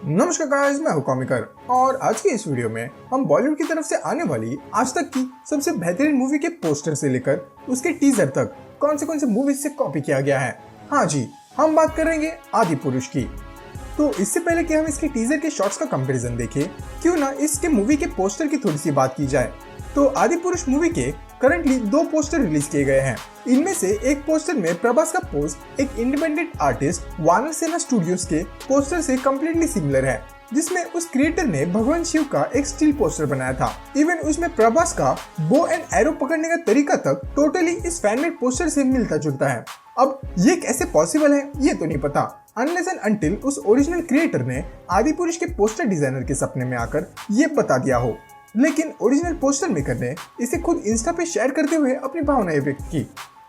नमस्कार गाइस, मैं हूं कॉमिकर और आज की इस वीडियो में हम बॉलीवुड की तरफ से आने वाली आज तक की सबसे बेहतरीन मूवी के पोस्टर से लेकर उसके टीजर तक कौन से मूवीज से कॉपी किया गया है। हाँ जी, हम बात करेंगे आदि पुरुष की। तो इससे पहले कि हम इसके टीजर के शॉट्स का कंपैरिजन देखें, क्यों ना इसके मूवी के पोस्टर की थोड़ी सी बात की जाए। तो आदि पुरुष मूवी के करंटली 2 पोस्टर रिलीज किए गए हैं। इनमें से एक पोस्टर में प्रभास का पोज एक इंडिपेंडेंट आर्टिस्ट वानर सेना स्टूडियोज के पोस्टर से कम्प्लीटली सिमिलर है, जिसमें उस क्रिएटर ने भगवान शिव का एक स्टील पोस्टर बनाया था। इवन उसमें प्रभास का बो एंड एरो पकड़ने का तरीका तक टोटली इस फैनमेड पोस्टर से मिलता जुलता है। अब ये कैसे पॉसिबल है ये तो नहीं पता, अनलेस एंड अनटिल उस ओरिजिनल क्रिएटर ने आदि पुरुष के पोस्टर डिजाइनर के सपने में आकर ये बता दिया हो। लेकिन ओरिजिनल पोस्टर मेकर ने इसे खुद इंस्टा पे शेयर करते हुए अपनी भावनाएं व्यक्त की,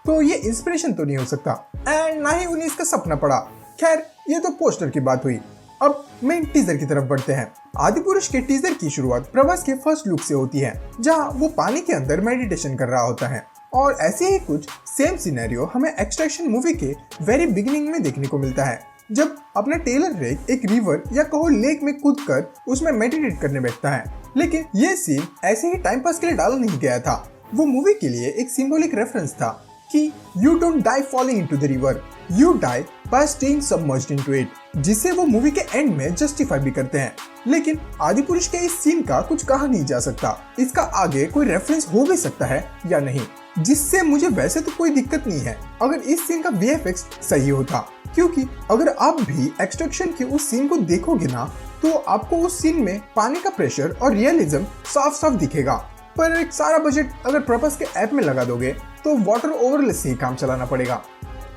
तो ये इंस्पिरेशन तो नहीं हो सकता एंड ना ही उन्हें इसका सपना पड़ा। खैर, ये तो पोस्टर की बात हुई। अब मेन टीजर की तरफ बढ़ते हैं। आदि पुरुष के टीजर की शुरुआत प्रभास के फर्स्ट लुक से होती है, जहां वो पानी के अंदर मेडिटेशन कर रहा होता है और ऐसे ही कुछ सेम सिनेरियो हमें एक्सट्रैक्शन मूवी के वेरी बिगिनिंग में देखने को मिलता है, जब अपना टेलर रेक एक रिवर या कहो लेक में कूदकर उसमें मेडिटेट करने बैठता है। लेकिन ये सीन ऐसे ही टाइम पास के लिए डाला नहीं गया था, वो मूवी के लिए एक सिंबॉलिक रेफरेंस था कि you don't die falling into the river, you die by staying submerged into it, जिसे वो मूवी के एंड में जस्टिफाई भी करते हैं। लेकिन आदि पुरुष के इस सीन का कुछ कहा नहीं जा सकता, इसका आगे कोई रेफरेंस हो भी सकता है या नहीं, जिससे मुझे वैसे तो कोई दिक्कत नहीं है अगर इस सीन का VFX सही होता, क्योंकि अगर आप भी एक्सट्रैक्शन के उस सीन को देखोगे ना, तो आपको उस सीन में पानी का प्रेशर और रियलिज्म साफ साफ दिखेगा। पर एक सारा बजट अगर प्रभास के ऐप में लगा दोगे तो वाटर ओवरले से ही काम चलाना पड़ेगा।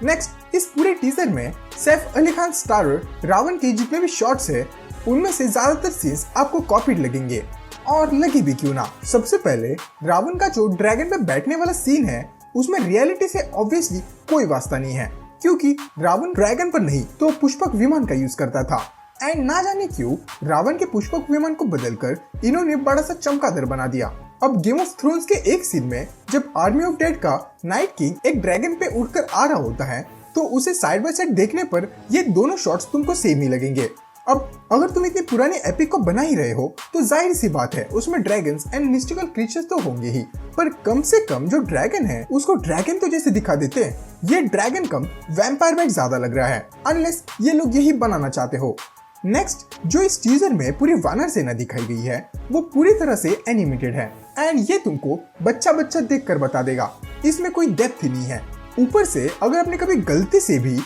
नेक्स्ट, इस पूरे टीजर में सैफ अली खान स्टारर रावण के जितने भी शॉट्स है, उनमें से ज्यादातर सीन्स आपको कॉपीड लगेंगे, और लगी भी क्यों ना। सबसे पहले रावण का जो ड्रैगन पे बैठने वाला सीन है, उसमें रियलिटी से ऑब्वियसली कोई वास्ता नहीं है, क्योंकि रावण ड्रैगन पर नहीं तो पुष्पक विमान का यूज करता था। एंड ना जाने क्यों रावण के पुष्पक विमान को बदलकर इन्होंने बड़ा सा चमगादड़ बना दिया। अब गेम ऑफ थ्रोन्स के एक सीन में जब आर्मी ऑफ डेड का नाइट किंग एक ड्रैगन पे उड़कर आ रहा होता है, तो उसे साइड बाय साइड देखने पर ये दोनों शॉट्स तुमको सेम ही लगेंगे। अब अगर तुम इतनी पुरानी एपिक को बना ही रहे हो, तो जाहिर सी बात है उसमें ड्रैगन्स एंड मिस्टिकल क्रीचर्स तो होंगे ही, पर कम से कम जो ड्रैगन है उसको ड्रैगन तो जैसे दिखा देते हैं। ये ड्रैगन कम वैम्पायर बैट ज्यादा लग रहा है, अनलेस ये लोग यही बनाना चाहते हो। नेक्स्ट, जो इस टीजर में पूरी वानर सेना दिखाई गई है, वो पूरी तरह से एनिमेटेड है एंड ये तुमको बच्चा बच्चा देख कर बता देगा, इसमें कोई डेप्थ ही नहीं है। ऊपर से अगर आपने कभी गलती से भी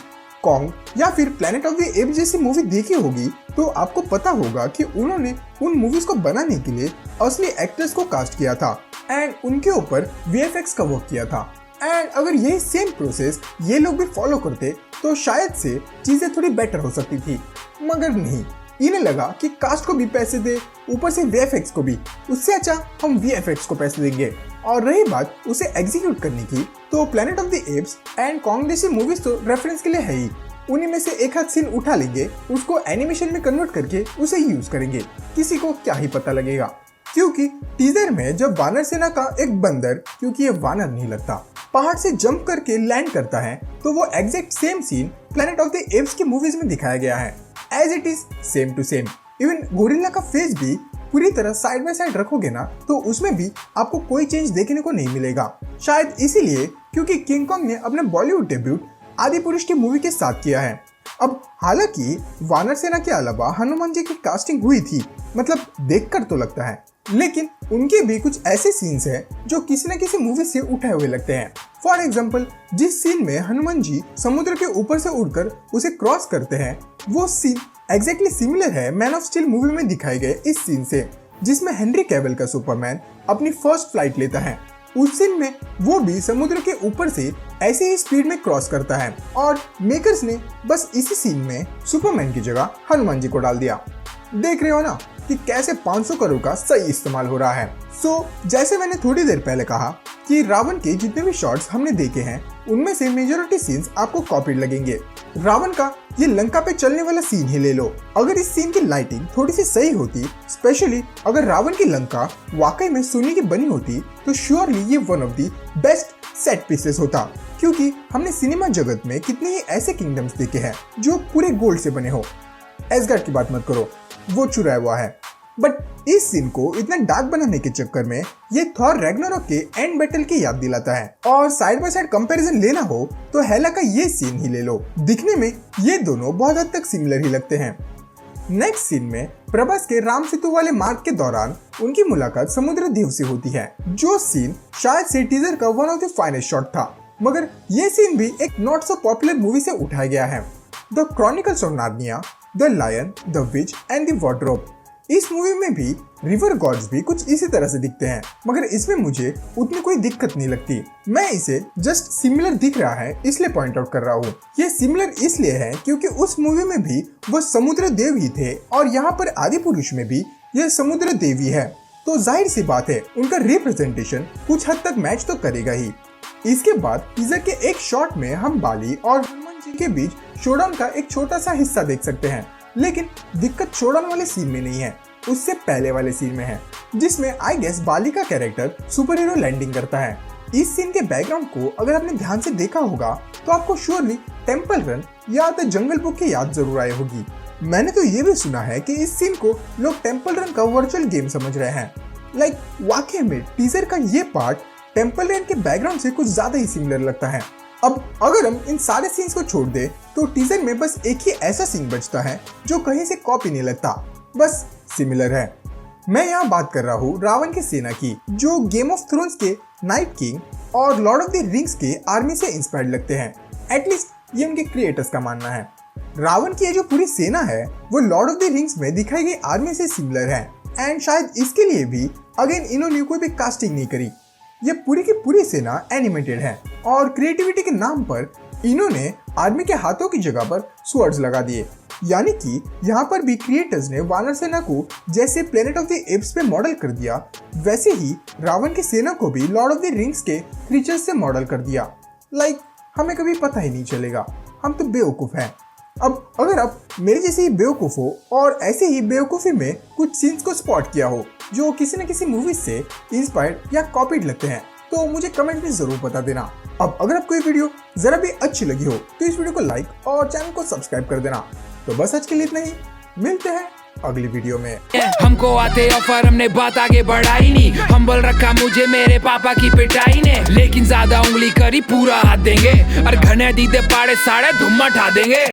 कॉन्ग या फिर प्लैनेट ऑफ द एप्स जैसी मूवी देखी होगी, तो आपको पता होगा कि उन्होंने उन मूवीज को बनाने के लिए असली एक्टर्स को कास्ट किया था एंड उनके ऊपर VFX का वर्क किया था। एंड अगर यही सेम प्रोसेस ये लोग भी फॉलो करते तो शायद से चीजें थोड़ी बेटर हो सकती थी, मगर नहीं। इन्हें लगा कि कास्ट को भी पैसे दे, ऊपर से VFX को भी, उससे अच्छा हम VFX को पैसे देंगे। और रही बात उसे एग्जीक्यूट करने की, तो planet of the apps and Kong जैसी मूवीज तो रेफरेंस के लिए है ही, उन्हीं में से एक हाथ सीन उठा लेंगे, उसको एनिमेशन में कन्वर्ट करके उसे यूज करेंगे, किसी को क्या ही पता लगेगा। क्योंकि टीजर में जब वानर सेना का एक बंदर, क्योंकि ये वानर नहीं लगता, पहाड़ से जंप करके लैंड करता है, तो वो exact same scene Planet of the Apes की मूवीज में दिखाया गया है, as it is same to same. Even gorilla का फेस भी पूरी तरह साइड बाय साइड रखोगे ना, तो उसमें भी आपको कोई चेंज देखने को नहीं मिलेगा। शायद इसीलिए क्योंकि किंग कॉन्ग ने अपने बॉलीवुड डेब्यूट आदि पुरुष की मूवी के साथ किया है। अब हालांकि वानर सेना के अलावा हनुमान जी की कास्टिंग हुई थी, मतलब देखकर तो लगता है, लेकिन उनके भी कुछ ऐसे सीन्स हैं जो किसी न किसी मूवी से उठाए हुए लगते हैं। फॉर एग्जाम्पल, जिस सीन में हनुमान जी समुद्र के ऊपर से उड़कर उसे क्रॉस करते हैं, वो सीन एग्जैक्टली सिमिलर है मैन ऑफ स्टील मूवी में दिखाए गए इस सीन से, जिसमें हेनरी कैविल का सुपरमैन अपनी फर्स्ट फ्लाइट लेता है। उस सीन में वो भी समुद्र के ऊपर से ऐसे ही स्पीड में क्रॉस करता है, और मेकर्स ने बस इसी सीन में सुपरमैन की जगह हनुमान जी को डाल दिया। देख रहे हो ना कि कैसे 500 करोड़ का सही इस्तेमाल हो रहा है। जैसे मैंने थोड़ी देर पहले कहा कि रावण के जितने भी शॉट्स हमने देखे हैं, उनमें से मेजॉरिटी सीन्स आपको कॉपीड लगेंगे। रावण का ये लंका पे चलने वाला सीन ही ले लो, अगर इस सीन की लाइटिंग थोड़ी सी सही होती, स्पेशली अगर रावण की लंका वाकई में सोने की बनी होती, तो श्योरली ये one of the best set pieces होता। क्योंकि हमने सिनेमा जगत में कितने ही ऐसे किंगडम्स देखे हैं जो पूरे गोल्ड से बने हो। एसगार्ड की बात मत करो, वो चुराया हुआ है। बट इस सीन को इतना डार्क बनाने के चक्कर में ये थॉर रैग्नारोक के एंड बैटल की याद दिलाता है। और साइड बाय साइड कंपैरिजन लेना हो तो हेला का ये सीन ही ले लो। दिखने में ये दोनों बहुत हद तक सिमिलर ही लगते हैं। नेक्स्ट सीन में प्रभास के राम सेतु वाले मार्ग के दौरान उनकी मुलाकात समुद्र देव से होती है, जो सीन शायद से टीजर का one of the finest shot था। मगर ये सीन भी एक नॉट सो पॉपुलर मूवी से उठाया गया है, the Chronicles of Narnia, the Lion, the Witch and the Wardrobe. इस मूवी में भी रिवर गॉड्स भी कुछ इसी तरह से दिखते हैं, मगर इसमें मुझे उतनी कोई दिक्कत नहीं लगती। मैं इसे जस्ट सिमिलर दिख रहा है इसलिए पॉइंट आउट कर रहा हूँ। ये सिमिलर इसलिए है क्योंकि उस मूवी में भी वो समुद्र देव ही थे और यहाँ पर आदि पुरुष में भी ये समुद्र देवी है, तो जाहिर सी बात है उनका रिप्रेजेंटेशन कुछ हद तक मैच तो करेगा ही। इसके बाद टीजर के एक शॉट में हम बाली और हनुमान जी के बीच शोडाउन का एक छोटा सा हिस्सा देख सकते हैं, लेकिन दिक्कत शोडाउन वाले सीन में नहीं है, उससे पहले वाले सीन में है, जिसमें आई गेस बाली का कैरेक्टर सुपर हीरो लैंडिंग करता है। इस सीन के बैकग्राउंड को अगर आपने ध्यान से देखा होगा तो आपको श्योरली टेम्पल रन या द जंगल बुक की याद जरूर आई होगी। मैंने तो ये भी सुना है कि इस सीन को लोग टेम्पल रन का वर्चुअल गेम समझ रहे हैं। लाइक वाकई में टीजर का ये पार्ट टेम्पल रन के बैकग्राउंड से कुछ ज्यादा ही सिमिलर लगता है। अब अगर हम इन सारे सीन्स को छोड़ दे तो टीजर में बस एक ही ऐसा सीन बचता है जो कहीं से कॉपी नहीं लगता, बस सिमिलर है। मैं यहाँ बात कर रहा हूँ रावण की सेना की, जो गेम ऑफ थ्रोन्स के नाइट किंग और लॉर्ड ऑफ द रिंग्स के आर्मी से इंस्पायर्ड लगते हैं। एटलीस्ट ये उनके क्रिएटर्स का मानना है। रावण की ये जो पूरी सेना है वो लॉर्ड ऑफ द रिंग्स में दिखाई गई आर्मी से सिमिलर है, एंड शायद इसके लिए भी अगेन इन्होंने कोई भी कास्टिंग नहीं करी। ये पूरी की पूरी सेना एनिमेटेड है और क्रिएटिविटी के नाम पर इन्होंने आर्मी के हाथों की जगह पर स्वर्ड्स लगा दिए। यानी कि यहाँ पर भी क्रिएटर्स ने वानर सेना को जैसे प्लेनेट ऑफ द एप्स पे मॉडल कर दिया, वैसे ही रावण की सेना को भी लॉर्ड ऑफ द रिंग्स के क्रीचर्स से मॉडल कर दिया। लाइक हमें कभी पता ही नहीं चलेगा, हम तो बेवकूफ़ हैं। अब अगर आप मेरे जैसे ही बेवकूफ़ हो और ऐसे ही बेवकूफ़ी में कुछ सीन्स को स्पॉट किया हो जो किसी न किसी मूवी से इंस्पायर्ड या कॉपीड लगते हैं तो मुझे कमेंट में जरूर बता देना। अब अगर आपको ये वीडियो जरा भी अच्छी लगी हो तो इस वीडियो को लाइक और चैनल को सब्सक्राइब कर देना। तो बस आज के लिए इतना ही, मिलते हैं अगली वीडियो में। हमको आते ऑफर, हमने बात आगे बढ़ाई नहीं, हम्बल रखा मुझे मेरे पापा की पिटाई ने, लेकिन ज्यादा उंगली करी पूरा हाथ देंगे और घने दीदे पाड़े साड़े धुम्मा ठा देंगे।